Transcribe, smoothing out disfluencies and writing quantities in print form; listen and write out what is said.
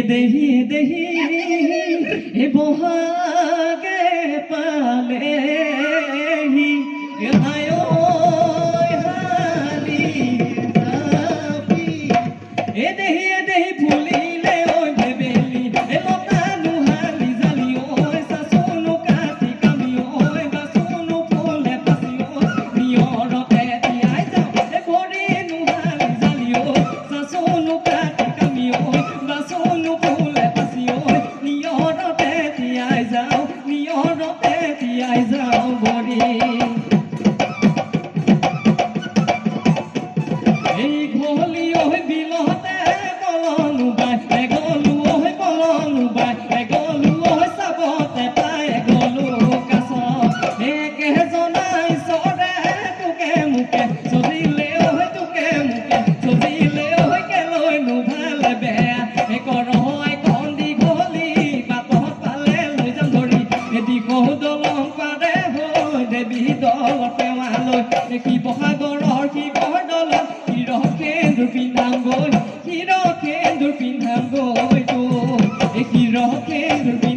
দেহি এ বহাগে পালেহি হায় হালি যাবি দেহি ফুলিলে ঐ বেবেলি লতানো হালি জালি ঐ চাচোনো কাটি কামি ঐ বাচোনো ফুলে পাচি ঐ নিয়ৰতে তিয়াই যাওঁ ভৰিনো হালি জালি ঐ চাচোনো কাটি কামি ঐ বাচোনো ফুলে পাচি ঐ নিয়ৰতে তিয়াই যাওঁ ভৰি এই ঘলি ঐ বিলতে কলনো বাই গলো ঐ কলনো বাই গলো ঐ চাবতে পাই গলো কাছ একেজনাই চৰে তোকে মোকে চজিলে ঐ তোকে মোকে চজিলে ঐ কেলৈনো ভাল বেয়া কৰ কণ দীঘলী বাটত পালে লৈ যাম ধৰি দীঘ দলং পাৰে হৈ দেৱী দল পেৱালৈ শিৱসাগৰৰ শিৱদলত হিৰকেন্দুৰ পিন্ধাম গৈ তো হিৰকেন্দুৰ পিন্ধাম